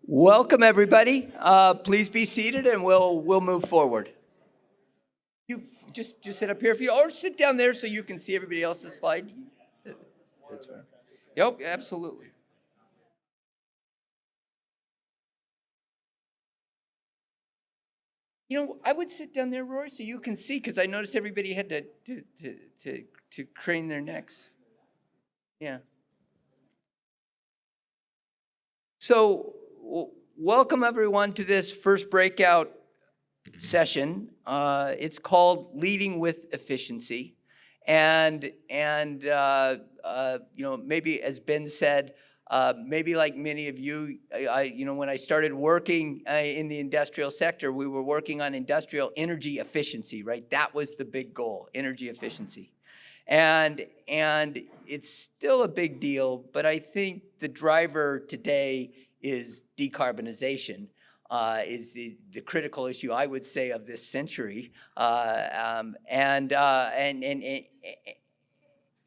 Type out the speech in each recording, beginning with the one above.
Welcome, everybody. Please be seated, and we'll move forward. You just sit up here if you, or sit down there so you can see everybody else's slide. That's right. Yep, absolutely. You know, I would sit down there, Rory, so you can see, because I noticed everybody had to crane their necks. Yeah. So, welcome everyone to this first breakout session. It's called Leading with Efficiency, and you know, maybe as Ben said, maybe like many of you, when I started working in the industrial sector, we were working on industrial energy efficiency, right? That was the big goal, energy efficiency. And it's still a big deal, but I think the driver today is decarbonization, is the critical issue, I would say, of this century. And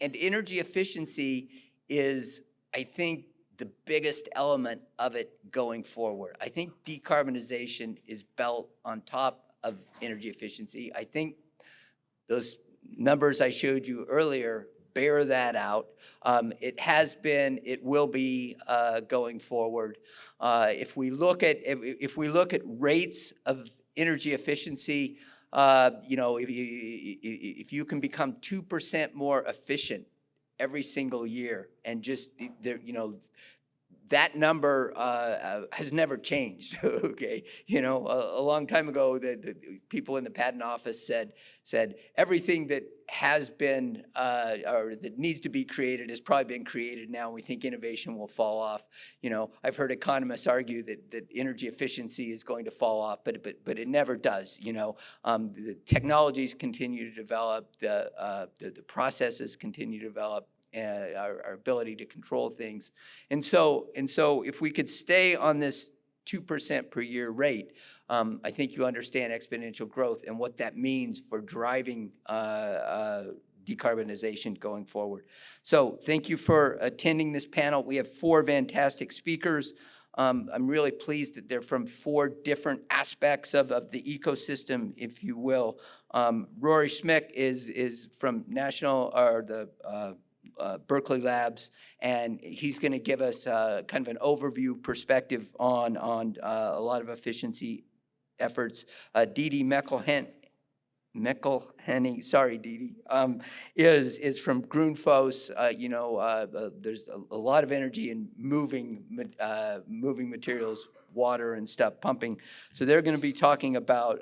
energy efficiency is, I think, the biggest element of it going forward. I think decarbonization is built on top of energy efficiency. I think those numbers I showed you earlier bear that out. It has been, it will be going forward. If we look at rates of energy efficiency, you know, if you can become 2% more efficient every single year, and just there, you know, that number has never changed. Okay, you know, a long time ago, the people in the patent office said everything that has been or that needs to be created has probably been created now. We think innovation will fall off. You know, I've heard economists argue that energy efficiency is going to fall off, but it never does. You know, the technologies continue to develop, the processes continue to develop. Our ability to control things. And so if we could stay on this 2% per year rate, I think you understand exponential growth and what that means for driving decarbonization going forward. So thank you for attending this panel. We have 4 fantastic speakers. I'm really pleased that they're from 4 different aspects of the ecosystem, if you will. Rory Schmick is from Berkeley Labs, and he's going to give us kind of an overview perspective on a lot of efficiency efforts. Dede McEllhiney, sorry, Dede, is from Grundfos. You know, there's a lot of energy in moving materials, water and stuff, pumping. So they're going to be talking about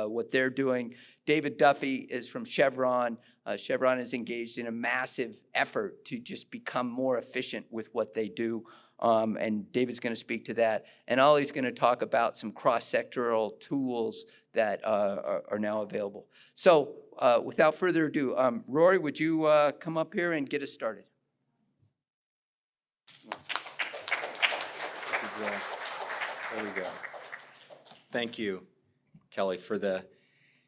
what they're doing. Duffy is from Chevron. Chevron is engaged in a massive effort to just become more efficient with what they do. And David's going to speak to that. And Ollie's going to talk about some cross-sectoral tools that are now available. So without further ado, Rory, would you come up here and get us started? There we go. Thank you, Kelly, for the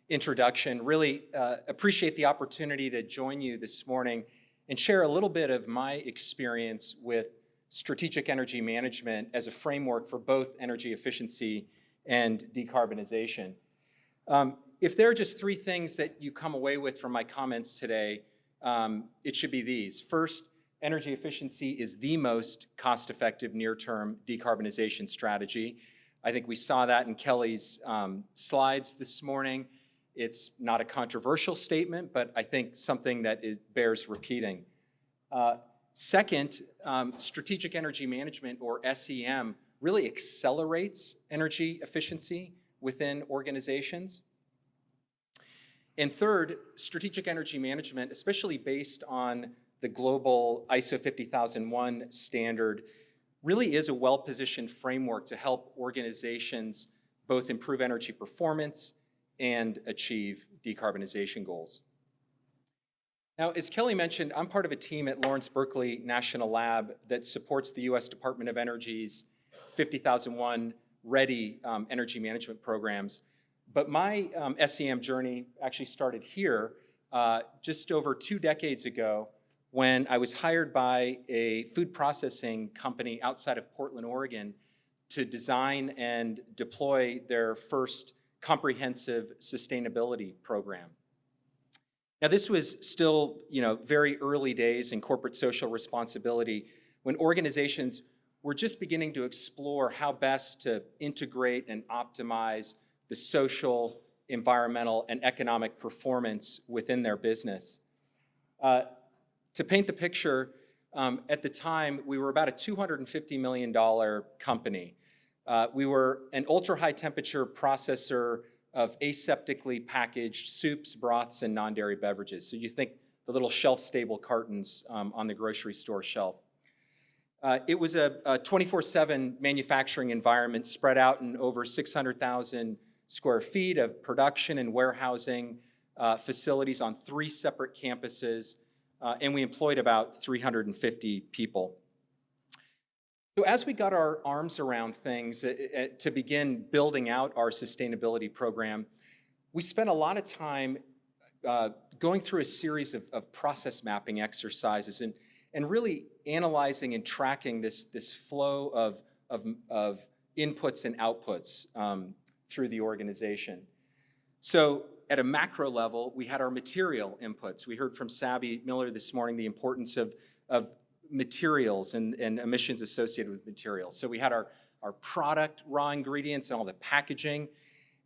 introduction. Really appreciate the opportunity to join you this morning and share a little bit of my experience with strategic energy management as a framework for both energy efficiency and decarbonization. If there are just 3 things that you come away with from my comments today, it should be these. First, energy efficiency is the most cost-effective near-term decarbonization strategy. I think we saw that in Kelly's slides this morning. It's not a controversial statement, but I think something that bears repeating. Second, strategic energy management, or SEM, really accelerates energy efficiency within organizations. And third, strategic energy management, especially based on the global ISO 50001 standard, really is a well-positioned framework to help organizations both improve energy performance and achieve decarbonization goals. Now, as Kelly mentioned, I'm part of a team at Lawrence Berkeley National Lab that supports the U.S. Department of Energy's 50001 ready energy management programs. But my SEM journey actually started here just over 2 decades ago when I was hired by a food processing company outside of Portland, Oregon, to design and deploy their first comprehensive sustainability program. Now, this was still, very early days in corporate social responsibility when organizations were just beginning to explore how best to integrate and optimize the social, environmental, and economic performance within their business. To paint the picture, at the time, we were about a $250 million company. We were an ultra-high temperature processor of aseptically packaged soups, broths, and non-dairy beverages. So you think the little shelf-stable cartons on the grocery store shelf. It was a 24/7 manufacturing environment spread out in over 600,000 square feet of production and warehousing facilities on 3 separate campuses, and we employed about 350 people. So as we got our arms around things to begin building out our sustainability program, we spent a lot of time going through a series of process mapping exercises and really analyzing and tracking this flow of inputs and outputs through the organization. So at a macro level, we had our material inputs. We heard from Sabby Miller this morning the importance of materials and emissions associated with materials. So we had our product raw ingredients and all the packaging,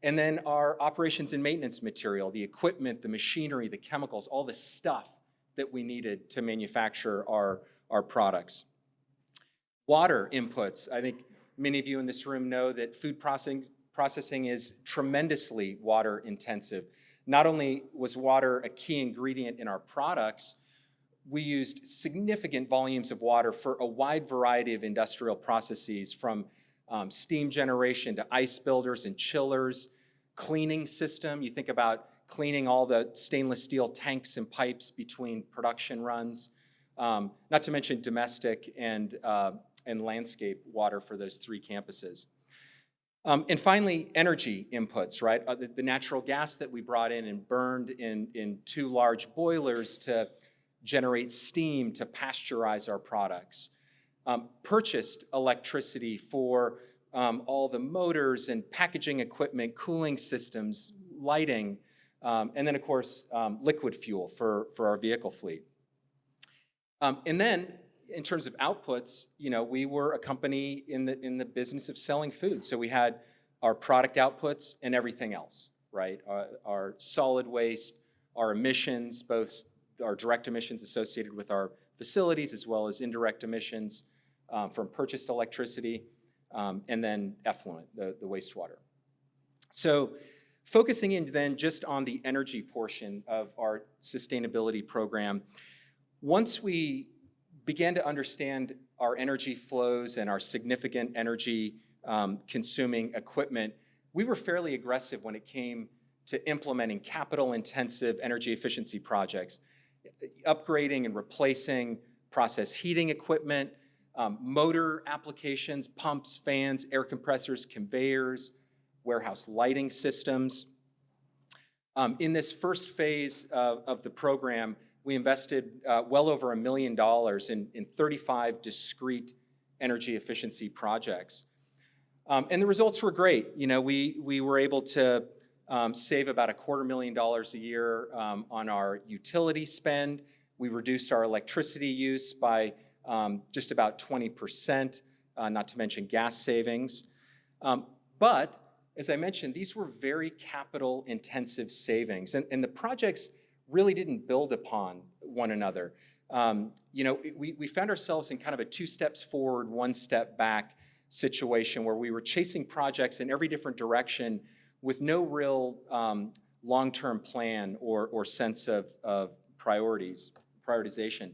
and then our operations and maintenance material, the equipment, the machinery, the chemicals, all the stuff that we needed to manufacture our products. Water inputs. I think many of you in this room know that food processing is tremendously water intensive. Not only was water a key ingredient in our products, we used significant volumes of water for a wide variety of industrial processes, from steam generation to ice builders and chillers, cleaning system. You think about cleaning all the stainless steel tanks and pipes between production runs, not to mention domestic and landscape water for those 3 campuses. And finally, energy inputs, right? The natural gas that we brought in and burned in 2 large boilers to generate steam to pasteurize our products. Purchased electricity for all the motors and packaging equipment, cooling systems, lighting, and then, of course, liquid fuel for our vehicle fleet. And then, in terms of outputs, we were a company in the business of selling food. So we had our product outputs and everything else, right? Our solid waste, our emissions, both our direct emissions associated with our facilities as well as indirect emissions from purchased electricity, and then effluent, the wastewater. So focusing in then just on the energy portion of our sustainability program, once we began to understand our energy flows and our significant energy consuming equipment, we were fairly aggressive when it came to implementing capital-intensive energy efficiency projects, upgrading and replacing process heating equipment, motor applications, pumps, fans, air compressors, conveyors, warehouse lighting systems. In this first phase of the program, we invested well over $1 million in 35 discrete energy efficiency projects. And the results were great. We were able to save about $250,000 a year on our utility spend. We reduced our electricity use by just about 20%, not to mention gas savings. But as I mentioned, these were very capital-intensive savings, and the projects really didn't build upon one another. We found ourselves in kind of a 2 steps forward, 1 step back situation where we were chasing projects in every different direction with no real long-term plan or sense of prioritization.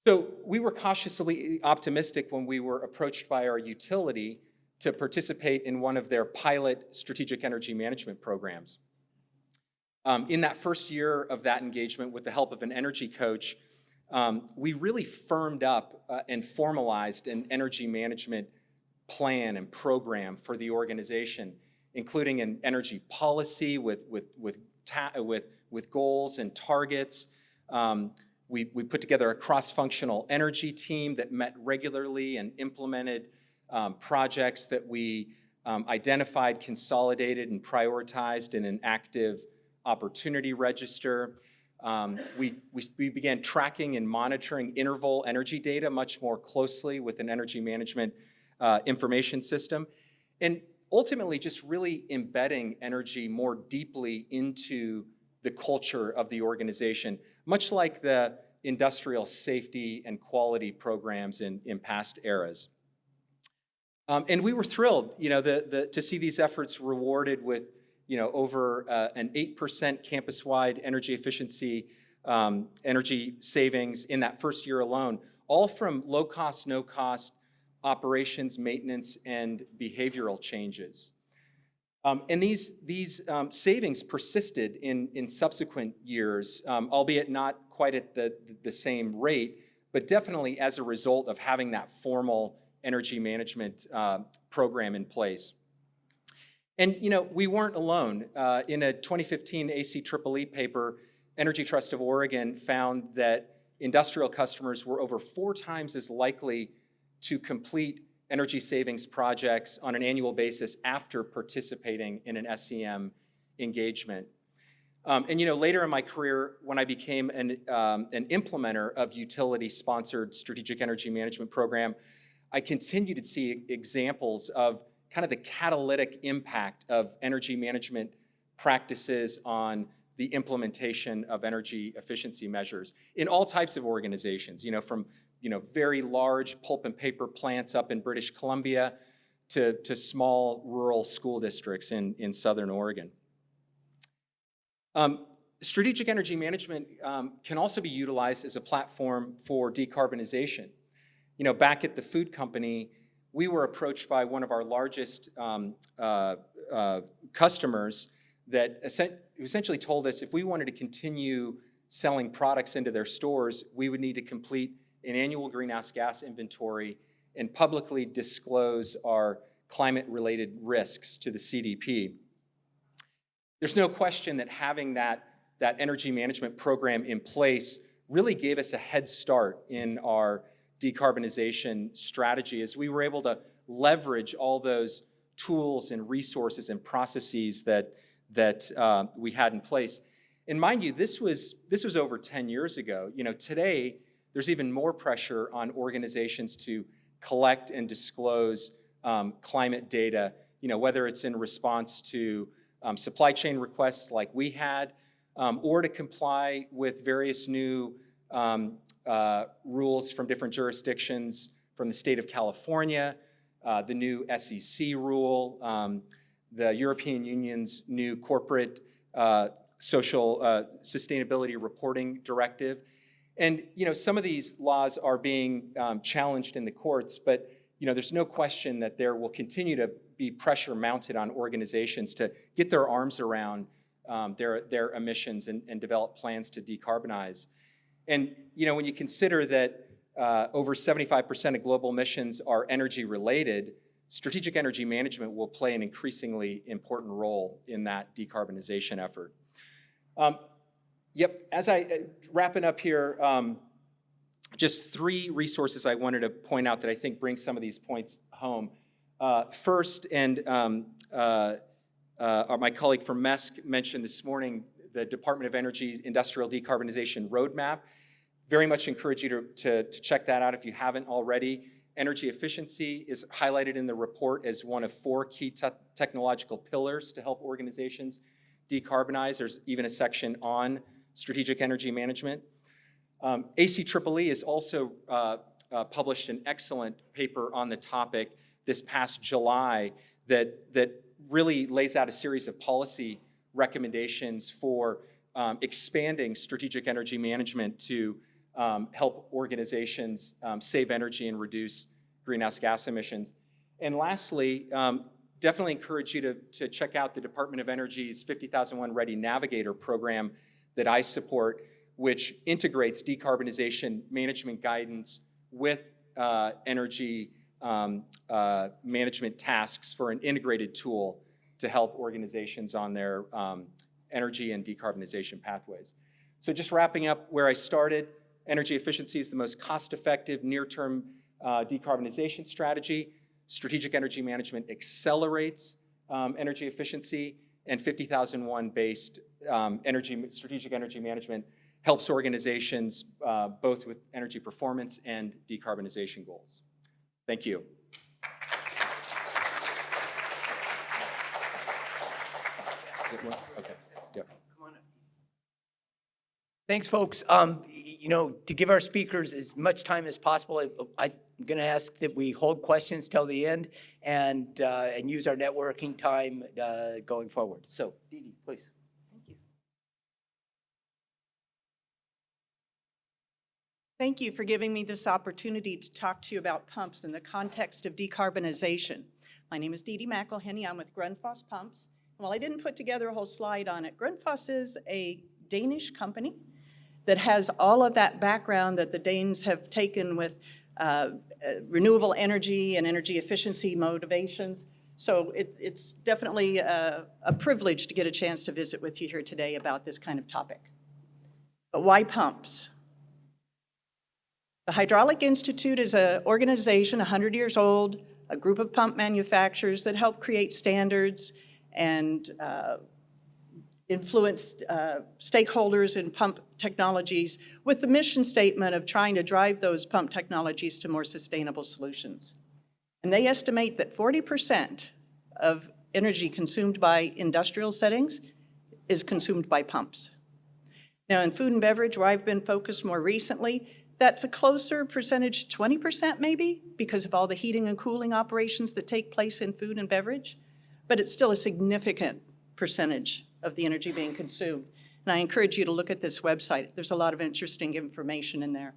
So we were cautiously optimistic when we were approached by our utility to participate in one of their pilot strategic energy management programs. In that first year of that engagement, with the help of an energy coach, we really firmed up and formalized an energy management plan and program for the organization, including an energy policy with goals and targets. We put together a cross-functional energy team that met regularly and implemented projects that we identified, consolidated, and prioritized in an active opportunity register. We began tracking and monitoring interval energy data much more closely with an energy management information system, and ultimately just really embedding energy more deeply into the culture of the organization, much like the industrial safety and quality programs in past eras. And we were thrilled, to see these efforts rewarded with, over an 8% campus-wide energy efficiency, energy savings in that first year alone, all from low-cost, no-cost operations, maintenance, and behavioral changes. And these savings persisted in subsequent years, albeit not quite at the same rate, but definitely as a result of having that formal energy management program in place. And we weren't alone. In a 2015 ACEEE paper, Energy Trust of Oregon found that industrial customers were over 4 times as likely to complete energy savings projects on an annual basis after participating in an SEM engagement. And later in my career, when I became an implementer of utility-sponsored strategic energy management program, I continued to see examples of kind of the catalytic impact of energy management practices on the implementation of energy efficiency measures in all types of organizations, from very large pulp and paper plants up in British Columbia to small rural school districts in Southern Oregon. Strategic energy management can also be utilized as a platform for decarbonization. Back at the food company, we were approached by one of our largest customers that essentially told us if we wanted to continue selling products into their stores, we would need to complete an annual greenhouse gas inventory and publicly disclose our climate-related risks to the CDP. There's no question that having that energy management program in place really gave us a head start in our decarbonization strategy, as we were able to leverage all those tools and resources and processes that we had in place. And mind you, this was over 10 years ago. Today, there's even more pressure on organizations to collect and disclose climate data, whether it's in response to supply chain requests like we had, or to comply with various new rules from different jurisdictions, from the state of California, the new SEC rule, the European Union's new corporate social sustainability reporting directive. And some of these laws are being challenged in the courts, but there's no question that there will continue to be pressure mounted on organizations to get their arms around their emissions and develop plans to decarbonize. And when you consider that over 75% of global emissions are energy related, strategic energy management will play an increasingly important role in that decarbonization effort. As I wrapping up here, just 3 resources I wanted to point out that I think bring some of these points home. First, and my colleague from MESC mentioned this morning, the Department of Energy's Industrial Decarbonization Roadmap. Very much encourage you to check that out if you haven't already. Energy efficiency is highlighted in the report as one of 4 key technological pillars to help organizations decarbonize. There's even a section on strategic energy management. ACEEE has also published an excellent paper on the topic this past July that really lays out a series of policy recommendations for expanding strategic energy management to help organizations save energy and reduce greenhouse gas emissions. And lastly, definitely encourage you to check out the Department of Energy's 50,001 Ready Navigator program that I support, which integrates decarbonization management guidance with energy management tasks for an integrated tool to help organizations on their energy and decarbonization pathways. So just wrapping up where I started, energy efficiency is the most cost-effective near-term decarbonization strategy. strategic energy management accelerates energy efficiency, and 50,001-based strategic energy management helps organizations both with energy performance and decarbonization goals. Thank you. Is it one? Okay. Yep. Thanks, folks. You know, to give our speakers as much time as possible, I'm going to ask that we hold questions till the end and use our networking time going forward. So, Dede, please. Thank you. Thank you for giving me this opportunity to talk to you about pumps in the context of decarbonization. My name is Dede McEllhiney. I'm with Grundfos Pumps. Well, I didn't put together a whole slide on it. Grundfos is a Danish company that has all of that background that the Danes have taken with renewable energy and energy efficiency motivations. So it's definitely a privilege to get a chance to visit with you here today about this kind of topic. But why pumps? The Hydraulic Institute is an organization 100 years old, a group of pump manufacturers that help create standards and influence stakeholders in pump technologies with the mission statement of trying to drive those pump technologies to more sustainable solutions. And they estimate that 40% of energy consumed by industrial settings is consumed by pumps. Now in food and beverage, where I've been focused more recently, that's a closer percentage, 20% maybe, because of all the heating and cooling operations that take place in food and beverage, but it's still a significant percentage of the energy being consumed. And I encourage you to look at this website. There's a lot of interesting information in there.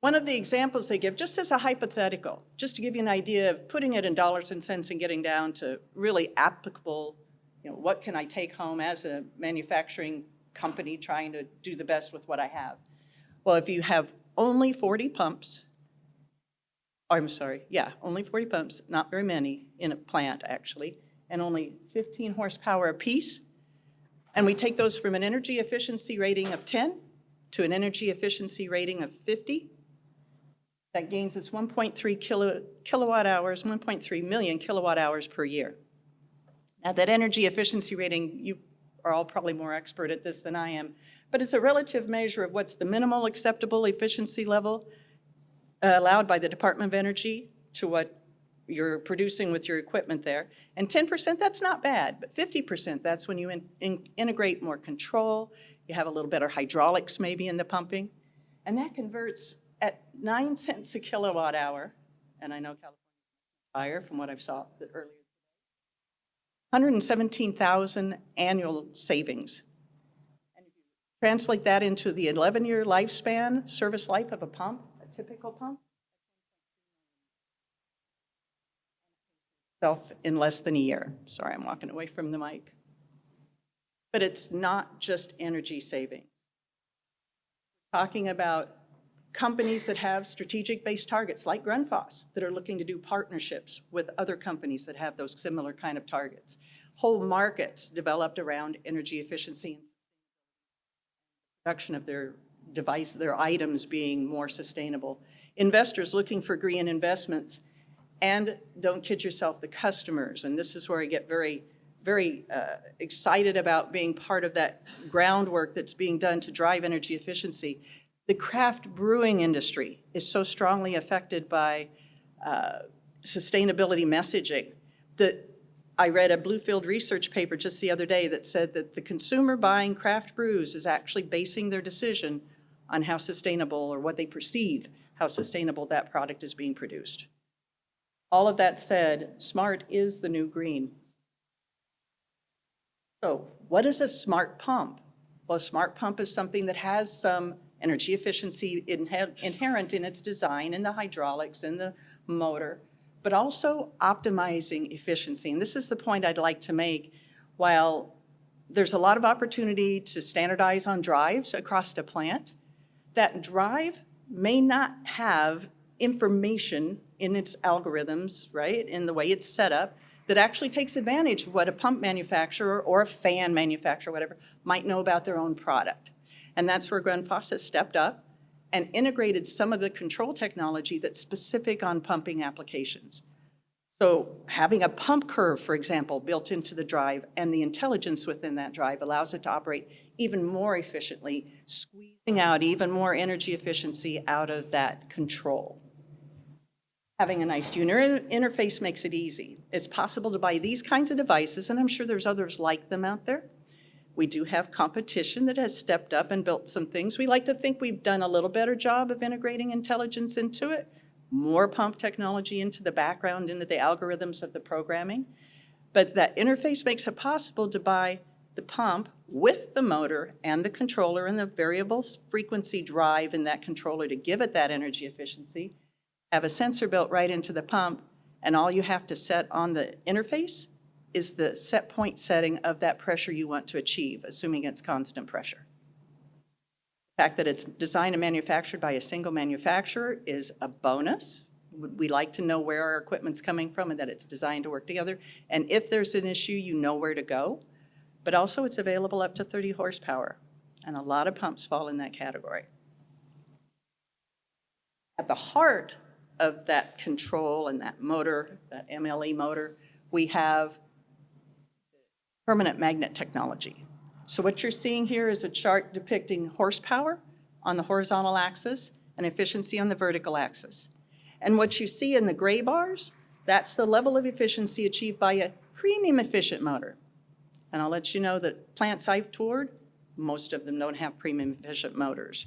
One of the examples they give, just as a hypothetical, just to give you an idea of putting it in dollars and cents and getting down to really applicable, what can I take home as a manufacturing company trying to do the best with what I have? Well, if you have only 40 pumps, only 40 pumps, not very many in a plant actually, and only 15 horsepower apiece, and we take those from an energy efficiency rating of 10 to an energy efficiency rating of 50, that gains us 1.3 kilowatt hours, 1.3 million kilowatt hours per year. Now that energy efficiency rating, you are all probably more expert at this than I am, but it's a relative measure of what's the minimal acceptable efficiency level allowed by the Department of Energy to what you're producing with your equipment there. And 10%, that's not bad, but 50%, that's when you integrate more control, you have a little better hydraulics maybe in the pumping, and that converts at 9 cents a kilowatt hour, and I know California is higher from what I've saw earlier, 117,000 annual savings. And if you translate that into the 11-year lifespan, service life of a pump, a typical pump, in less than a year. Sorry, I'm walking away from the mic. But it's not just energy saving. Talking about companies that have strategic-based targets like Grundfos that are looking to do partnerships with other companies that have those similar kind of targets. Whole markets developed around energy efficiency and production of their items being more sustainable. Investors looking for green investments. And don't kid yourself, the customers, and this is where I get very, very excited about being part of that groundwork that's being done to drive energy efficiency. The craft brewing industry is so strongly affected by sustainability messaging that I read a Bluefield research paper just the other day that said that the consumer buying craft brews is actually basing their decision on how sustainable or what they perceive how sustainable that product is being produced. All of that said, smart is the new green. So what is a smart pump? Well, a smart pump is something that has some energy efficiency inherent in its design, in the hydraulics, in the motor, but also optimizing efficiency. And this is the point I'd like to make. While there's a lot of opportunity to standardize on drives across the plant, that drive may not have information in its algorithms, right, in the way it's set up, that actually takes advantage of what a pump manufacturer or a fan manufacturer, whatever, might know about their own product. And that's where Grundfos has stepped up and integrated some of the control technology that's specific on pumping applications. So having a pump curve, for example, built into the drive and the intelligence within that drive allows it to operate even more efficiently, squeezing out even more energy efficiency out of that control. Having a nice user interface makes it easy. It's possible to buy these kinds of devices, and I'm sure there's others like them out there. We do have competition that has stepped up and built some things. We like to think we've done a little better job of integrating intelligence into it, more pump technology into the background, into the algorithms of the programming. But that interface makes it possible to buy the pump with the motor and the controller and the variable frequency drive in that controller to give it that energy efficiency, have a sensor built right into the pump, and all you have to set on the interface is the set point setting of that pressure you want to achieve, assuming it's constant pressure. The fact that it's designed and manufactured by a single manufacturer is a bonus. We like to know where our equipment's coming from and that it's designed to work together. And if there's an issue, you know where to go. But also it's available up to 30 horsepower, and a lot of pumps fall in that category. At the heart of that control and that motor, that MLE motor, we have permanent magnet technology. So what you're seeing here is a chart depicting horsepower on the horizontal axis and efficiency on the vertical axis. And what you see in the gray bars, that's the level of efficiency achieved by a premium efficient motor. And I'll let you know that plants I've toured, most of them don't have premium efficient motors.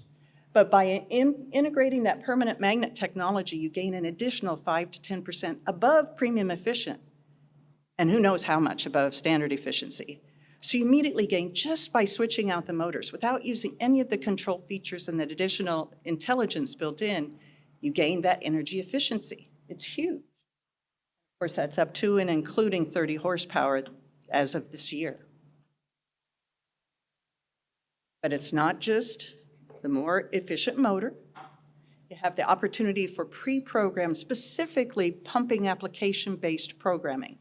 But by integrating that permanent magnet technology, you gain an additional 5 to 10% above premium efficient. And who knows how much above standard efficiency. So you immediately gain just by switching out the motors without using any of the control features and the additional intelligence built in, you gain that energy efficiency. It's huge. Of course, that's up to and including 30 horsepower as of this year. But it's not just the more efficient motor. You have the opportunity for pre-programmed, specifically pumping application-based programming.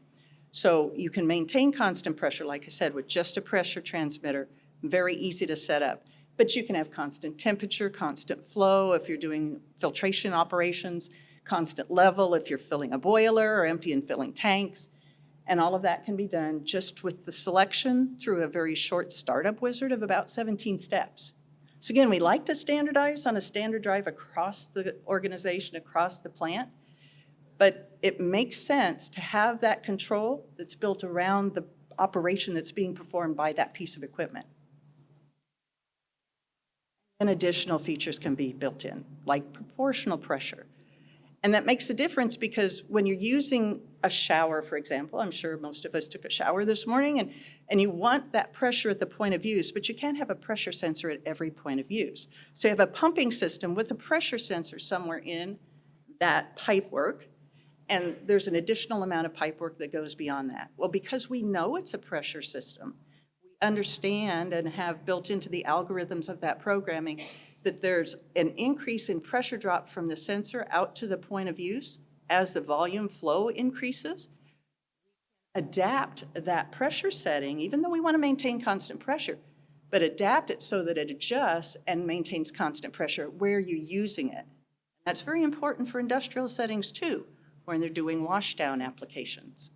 So you can maintain constant pressure, like I said, with just a pressure transmitter, very easy to set up. But you can have constant temperature, constant flow if you're doing filtration operations, constant level if you're filling a boiler or empty and filling tanks. And all of that can be done just with the selection through a very short startup wizard of about 17 steps. So again, we like to standardize on a standard drive across the organization, across the plant. But it makes sense to have that control that's built around the operation that's being performed by that piece of equipment. And additional features can be built in, like proportional pressure. And that makes a difference because when you're using a shower, for example, I'm sure most of us took a shower this morning, and you want that pressure at the point of use, but you can't have a pressure sensor at every point of use. So you have a pumping system with a pressure sensor somewhere in that pipework, and there's an additional amount of pipework that goes beyond that. Well, because we know it's a pressure system, we understand and have built into the algorithms of that programming that there's an increase in pressure drop from the sensor out to the point of use as the volume flow increases. Adapt that pressure setting, even though we want to maintain constant pressure, but adapt it so that it adjusts and maintains constant pressure where you're using it. That's very important for industrial settings too, when they're doing washdown applications.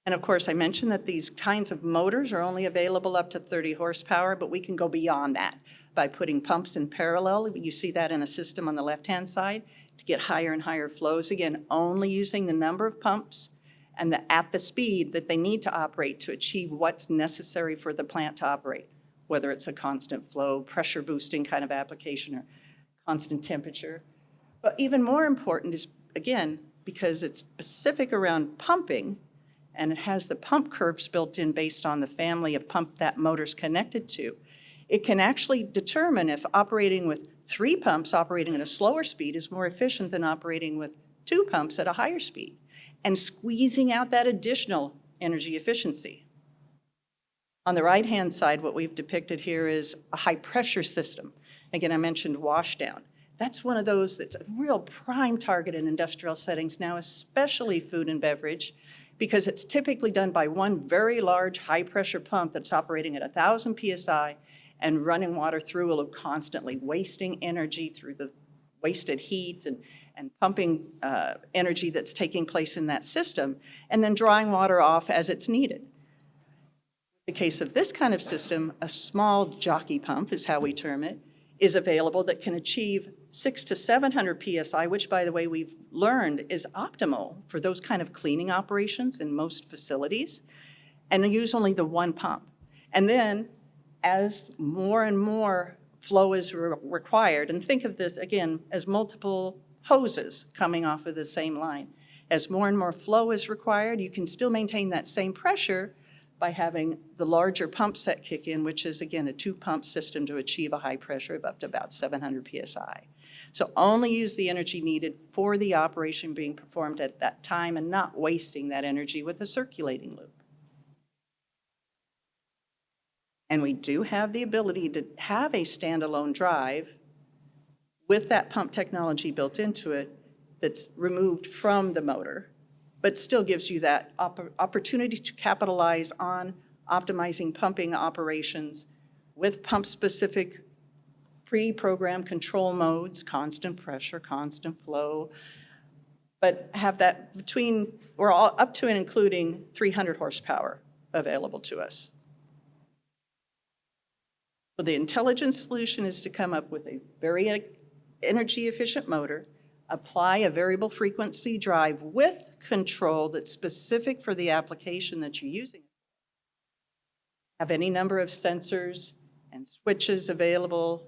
And of course, I mentioned that these kinds of motors are only available up to 30 horsepower, but we can go beyond that by putting pumps in parallel. You see that in a system on the left-hand side to get higher and higher flows. Again, only using the number of pumps and at the speed that they need to operate to achieve what's necessary for the plant to operate, whether it's a constant flow, pressure boosting kind of application or constant temperature. But even more important is, again, because it's specific around pumping and it has the pump curves built in based on the family of pump that motor's connected to, it can actually determine if operating with 3 pumps operating at a slower speed is more efficient than operating with 2 pumps at a higher speed and squeezing out that additional energy efficiency. On the right-hand side, what we've depicted here is a high-pressure system. Again, I mentioned washdown. That's one of those that's a real prime target in industrial settings now, especially food and beverage, because it's typically done by one very large high-pressure pump that's operating at 1,000 PSI and running water through it constantly, wasting energy through the wasted heat and pumping energy that's taking place in that system, and then drawing water off as it's needed. In the case of this kind of system, a small jockey pump is how we term it, is available that can achieve 600 to 700 PSI, which, by the way, we've learned is optimal for those kind of cleaning operations in most facilities, and use only the one pump. And then, as more and more flow is required, and think of this, again, as multiple hoses coming off of the same line. As more and more flow is required, you can still maintain that same pressure by having the larger pump set kick in, which is, again, a two-pump system to achieve a high pressure of up to about 700 PSI. So only use the energy needed for the operation being performed at that time and not wasting that energy with a circulating loop. And we do have the ability to have a standalone drive with that pump technology built into it that's removed from the motor, but still gives you that opportunity to capitalize on optimizing pumping operations with pump-specific pre-programmed control modes, constant pressure, constant flow, but have that between, or all, up to and including 300 horsepower available to us. So the intelligent solution is to come up with a very energy-efficient motor, apply a variable frequency drive with control that's specific for the application that you're using. Have any number of sensors and switches available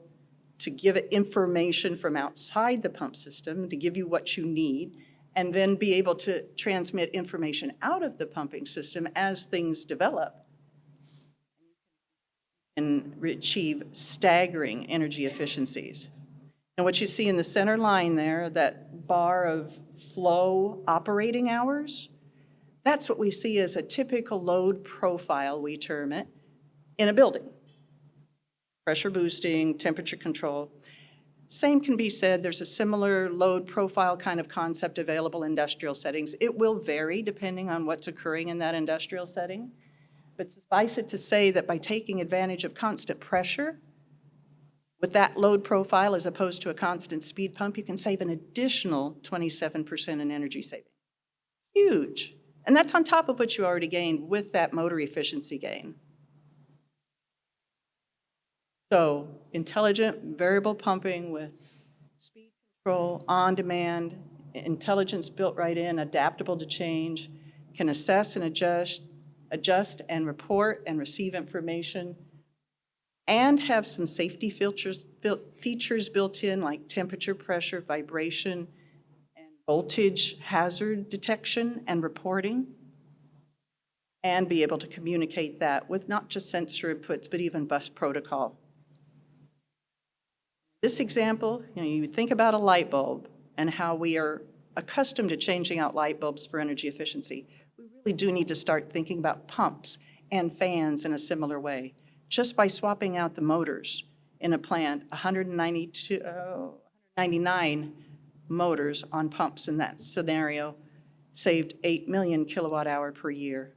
to give it information from outside the pump system to give you what you need, and then be able to transmit information out of the pumping system as things develop and achieve staggering energy efficiencies. And what you see in the center line there, that bar of flow operating hours, that's what we see as a typical load profile, we term it, in a building. Pressure boosting, temperature control. Same can be said, there's a similar load profile kind of concept available in industrial settings. It will vary depending on what's occurring in that industrial setting. But suffice it to say that by taking advantage of constant pressure, with that load profile as opposed to a constant speed pump, you can save an additional 27% in energy savings. Huge. And that's on top of what you already gained with that motor efficiency gain. So intelligent variable pumping with speed control, on demand, intelligence built right in, adaptable to change, can assess and adjust and report and receive information, and have some safety features built in like temperature, pressure, vibration, and voltage hazard detection and reporting, and be able to communicate that with not just sensor inputs, but even bus protocol. This example, you think about a light bulb and how we are accustomed to changing out light bulbs for energy efficiency. We really do need to start thinking about pumps and fans in a similar way. Just by swapping out the motors in a plant, 199 motors on pumps in that scenario saved 8 million kilowatt hour per year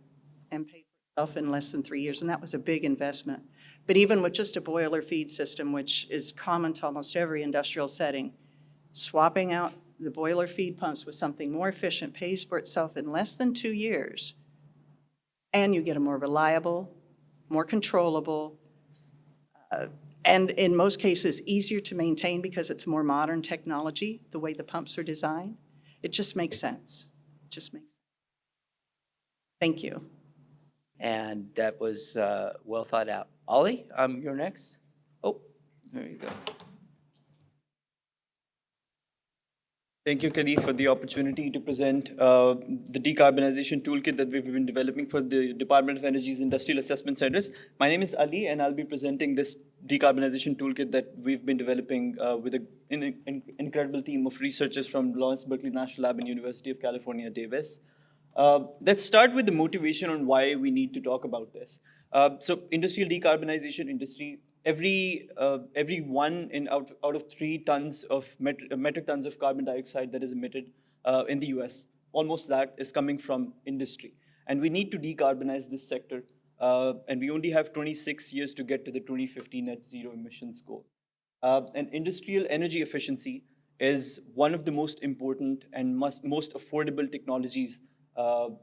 and paid for itself in less than 3 years, and that was a big investment. But even with just a boiler feed system, which is common to almost every industrial setting, swapping out the boiler feed pumps with something more efficient pays for itself in less than 2 years, and you get a more reliable, more controllable, and in most cases easier to maintain because it's more modern technology, the way the pumps are designed. It just makes sense. It just makes sense. Thank you. And that was well thought out. Ollie, you're next. Oh, there you go. Thank you, Kelly, for the opportunity to present the decarbonization toolkit that we've been developing for the Department of Energy's Industrial Assessment Centers. My name is Ali, and I'll be presenting this decarbonization toolkit that we've been developing with an incredible team of researchers from Lawrence Berkeley National Lab and University of California, Davis. Let's start with the motivation on why we need to talk about this. So industrial decarbonization industry, every one out of 3 tons of metric tons of carbon dioxide that is emitted in the US, almost that is coming from industry. And we need to decarbonize this sector. And we only have 26 years to get to the 2050 net zero emissions goal. And industrial energy efficiency is one of the most important and most affordable technologies,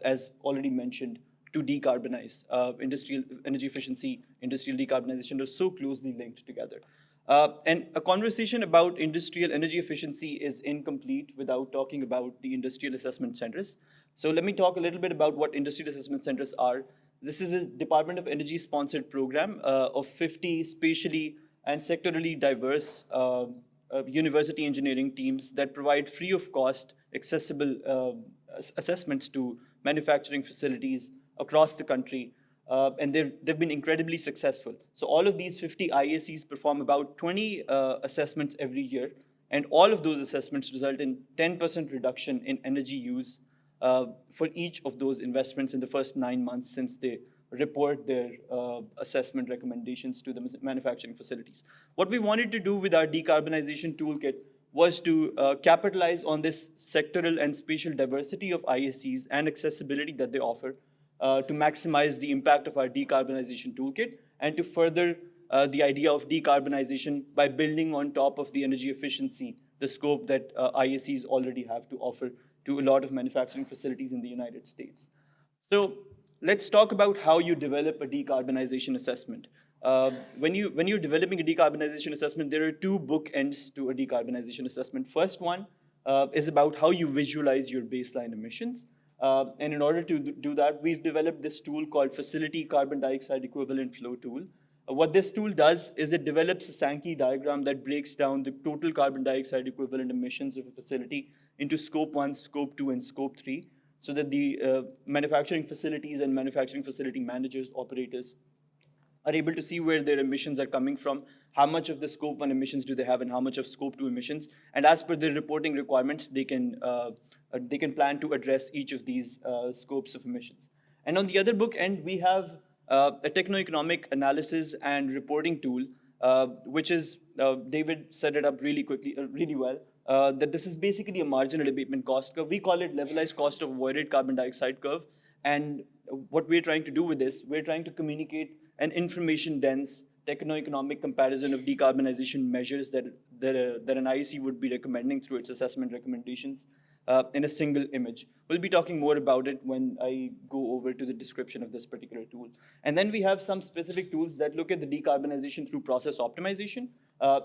as already mentioned, to decarbonize. Industrial energy efficiency, industrial decarbonization are so closely linked together. And a conversation about industrial energy efficiency is incomplete without talking about the industrial assessment centers. So let me talk a little bit about what industrial assessment centers are. This is a Department of Energy sponsored program of 50 spatially and sectorally diverse university engineering teams that provide free of cost, accessible assessments to manufacturing facilities across the country. And they've been incredibly successful. So all of these 50 IACs perform about 20 assessments every year, and all of those assessments result in 10% reduction in energy use for each of those investments in the first 9 months since they report their assessment recommendations to the manufacturing facilities. What we wanted to do with our decarbonization toolkit was to capitalize on this sectoral and spatial diversity of IACs and accessibility that they offer, to maximize the impact of our decarbonization toolkit and to further the idea of decarbonization by building on top of the energy efficiency, the scope that IACs already have to offer to a lot of manufacturing facilities in the United States. So let's talk about how you develop a decarbonization assessment. When you're developing a decarbonization assessment, there are two bookends to a decarbonization assessment. First one is about how you visualize your baseline emissions. And in order to do that, we've developed this tool called Facility Carbon Dioxide Equivalent Flow Tool. What this tool does is it develops a Sankey diagram that breaks down the total carbon dioxide equivalent emissions of a facility into Scope 1, Scope 2, and Scope 3, so that the manufacturing facilities and manufacturing facility managers, operators, are able to see where their emissions are coming from, how much of the Scope 1 emissions do they have, and how much of Scope 2 emissions. And as per their reporting requirements, they can plan to address each of these scopes of emissions. And on the other book end, we have a techno-economic analysis and reporting tool, which is, David set it up really quickly, really well, that this is basically a marginal abatement cost curve. We call it levelized cost of avoided carbon dioxide curve. And what we're trying to do with this, we're trying to communicate an information-dense techno-economic comparison of decarbonization measures that an IEC would be recommending through its assessment recommendations in a single image. We'll be talking more about it when I go over to the description of this particular tool. And then we have some specific tools that look at the decarbonization through process optimization.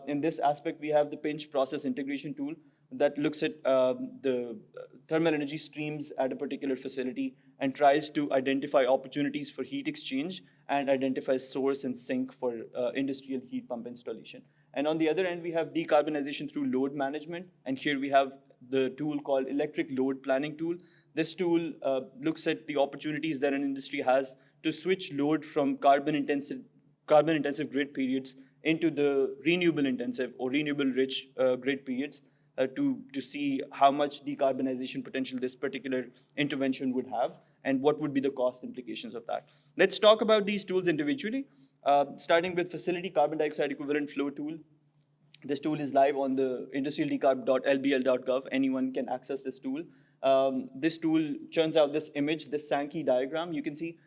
In this aspect, we have the pinch process integration tool that looks at the thermal energy streams at a particular facility and tries to identify opportunities for heat exchange and identify source and sink for industrial heat pump installation. And on the other end, we have decarbonization through load management. And here we have the tool called Electric Load Planning Tool. This tool looks at the opportunities that an industry has to switch load from carbon-intensive grid periods into the renewable intensive or renewable rich grid periods to see how much decarbonization potential this particular intervention would have and what would be the cost implications of that. Let's talk about these tools individually, starting with Facility Carbon Dioxide Equivalent Flow Tool. This tool is live on the industrialdecarb.lbl.gov. Anyone can access this tool. This tool churns out this image, this Sankey diagram. You can see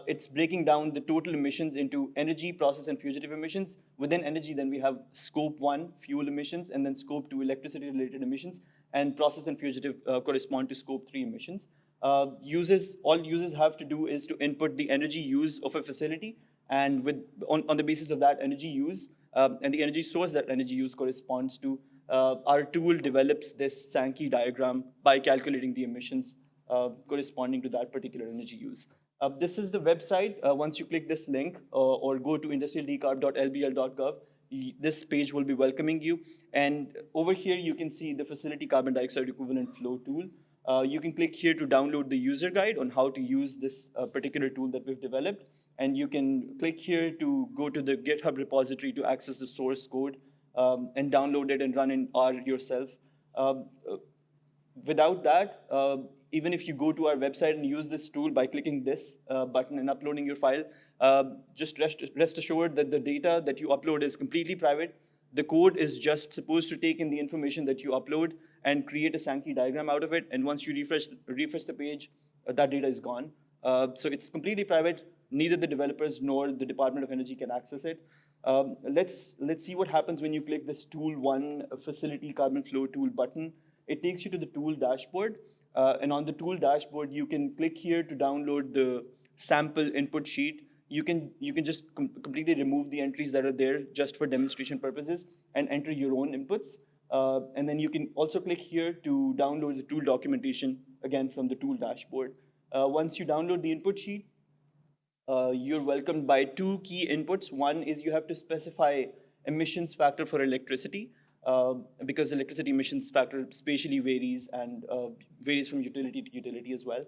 it's breaking down the total emissions into energy, process, and fugitive emissions. Within energy, then we have Scope 1, fuel emissions, and then Scope 2, electricity-related emissions, and process and fugitive correspond to Scope 3 emissions. All users have to do is to input the energy use of a facility, and on the basis of that energy use, and the energy source that energy use corresponds to, our tool develops this Sankey diagram by calculating the emissions corresponding to that particular energy use. This is the website. Once you click this link or go to industrialdecarb.lbl.gov, this page will be welcoming you. And over here, you can see the Facility Carbon Dioxide Equivalent Flow Tool. You can click here to download the user guide on how to use this particular tool that we've developed. And you can click here to go to the GitHub repository to access the source code and download it and run in R yourself. Without that, even if you go to our website and use this tool by clicking this button and uploading your file, just rest assured that the data that you upload is completely private. The code is just supposed to take in the information that you upload and create a Sankey diagram out of it. And once you refresh the page, that data is gone. So it's completely private. Neither the developers nor the Department of Energy can access it. Let's see what happens when you click this Tool 1 Facility Carbon Flow Tool button. It takes you to the tool dashboard. And on the tool dashboard, you can click here to download the sample input sheet. You can just completely remove the entries that are there just for demonstration purposes and enter your own inputs. And then you can also click here to download the tool documentation, again, from the tool dashboard. Once you download the input sheet, you're welcomed by two key inputs. One is you have to specify emissions factor for electricity, because electricity emissions factor spatially varies and varies from utility to utility as well.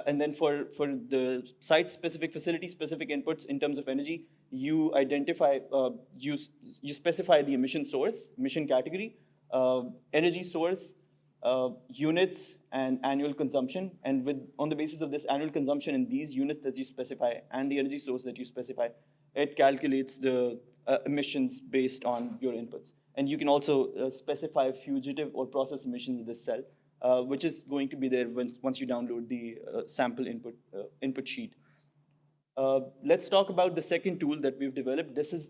And then for the site-specific, facility-specific inputs in terms of energy, you identify, you specify the emission source, emission category, energy source, units, and annual consumption. And on the basis of this annual consumption and these units that you specify and the energy source that you specify, it calculates the emissions based on your inputs. And you can also specify fugitive or process emissions in this cell, which is going to be there once you download the sample input sheet. Let's talk about the second tool that we've developed. This is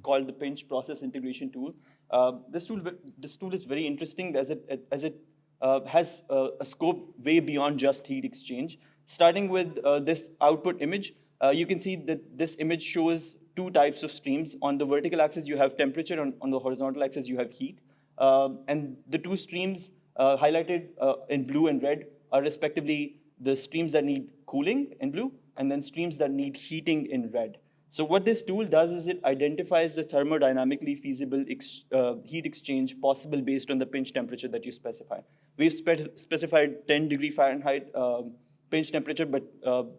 called the Pinch Process Integration Tool. This tool is very interesting as it has a scope way beyond just heat exchange. Starting with this output image, you can see that this image shows two types of streams. On the vertical axis, you have temperature. On the horizontal axis, you have heat. And the two streams highlighted in blue and red are respectively the streams that need cooling in blue and then streams that need heating in red. So what this tool does is it identifies the thermodynamically feasible heat exchange possible based on the pinch temperature that you specify. We've specified 10°F pinch temperature, but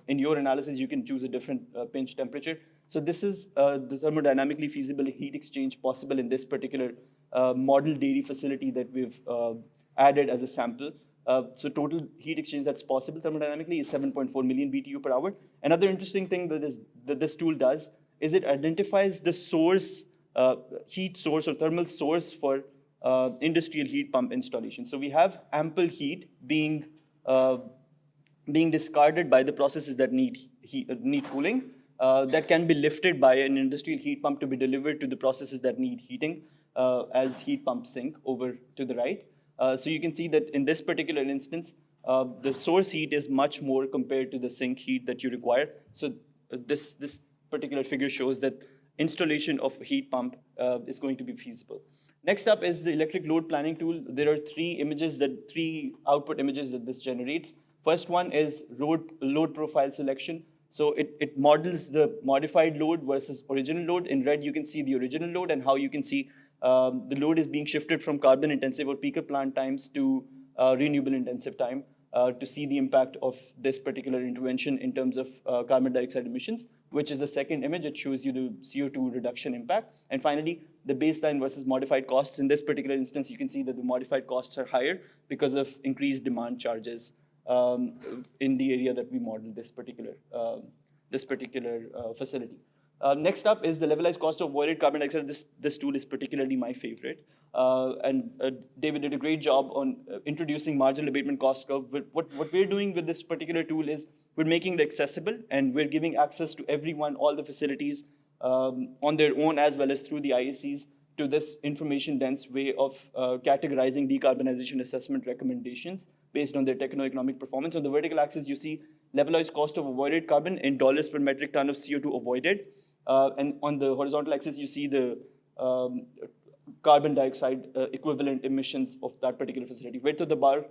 in your analysis, you can choose a different pinch temperature. So this is the thermodynamically feasible heat exchange possible in this particular model dairy facility that we've added as a sample. So total heat exchange that's possible thermodynamically is 7.4 million BTU per hour. Another interesting thing that this tool does is it identifies the source, heat source or thermal source for industrial heat pump installation. So we have ample heat being discarded by the processes that need cooling, that can be lifted by an industrial heat pump to be delivered to the processes that need heating as heat pumps sink over to the right. So you can see that in this particular instance, the source heat is much more compared to the sink heat that you require. So this particular figure shows that installation of a heat pump is going to be feasible. Next up is the electric load planning tool. There are three output images that this generates. First one is load profile selection. So it models the modified load versus original load. In red, you can see the original load and how you can see the load is being shifted from carbon intensive or peaker plant times to renewable intensive time to see the impact of this particular intervention in terms of carbon dioxide emissions, which is the second image. It shows you the CO2 reduction impact. And finally, the baseline versus modified costs. In this particular instance, you can see that the modified costs are higher because of increased demand charges in the area that we modeled this particular facility. Next up is the levelized cost of avoided carbon dioxide. This tool is particularly my favorite. And David did a great job on introducing marginal abatement cost curve. What we're doing with this particular tool is we're making it accessible and we're giving access to everyone, all the facilities on their own as well as through the IACs to this information-dense way of categorizing decarbonization assessment recommendations based on their techno-economic performance. On the vertical axis, you see levelized cost of avoided carbon in dollars per metric ton of CO2 avoided. And on the horizontal axis, you see the carbon dioxide equivalent emissions of that particular facility. Width of the bar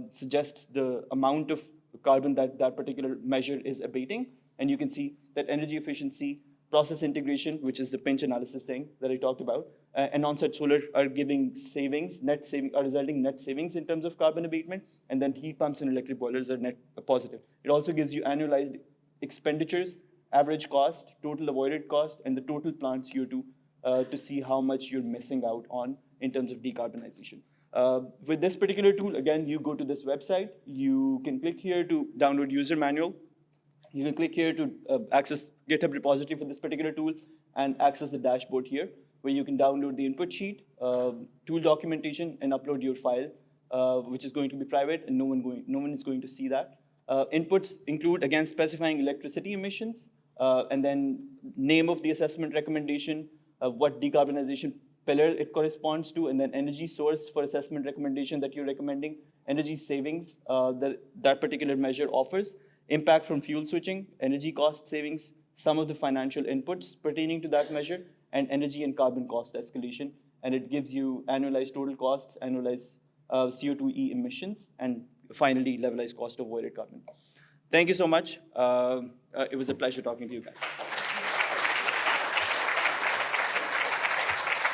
suggests the amount of carbon that particular measure is abating. And you can see that energy efficiency, process integration, which is the pinch analysis thing that I talked about, and on-site solar are giving savings, are resulting net savings in terms of carbon abatement, and then heat pumps and electric boilers are net positive. It also gives you annualized expenditures, average cost, total avoided cost, and the total plant CO2 to see how much you're missing out on in terms of decarbonization. With this particular tool, again, you go to this website. You can click here to download user manual. You can click here to access GitHub repository for this particular tool and access the dashboard here, where you can download the input sheet, tool documentation, and upload your file, which is going to be private, and no one is going to see that. Inputs include, again, specifying electricity emissions, and then name of the assessment recommendation, what decarbonization pillar it corresponds to, and then energy source for assessment recommendation that you're recommending, energy savings that particular measure offers, impact from fuel switching, energy cost savings, some of the financial inputs pertaining to that measure, and energy and carbon cost escalation. And it gives you annualized total costs, annualized CO2e emissions, and finally, levelized cost of avoided carbon. Thank you so much. It was a pleasure talking to you guys.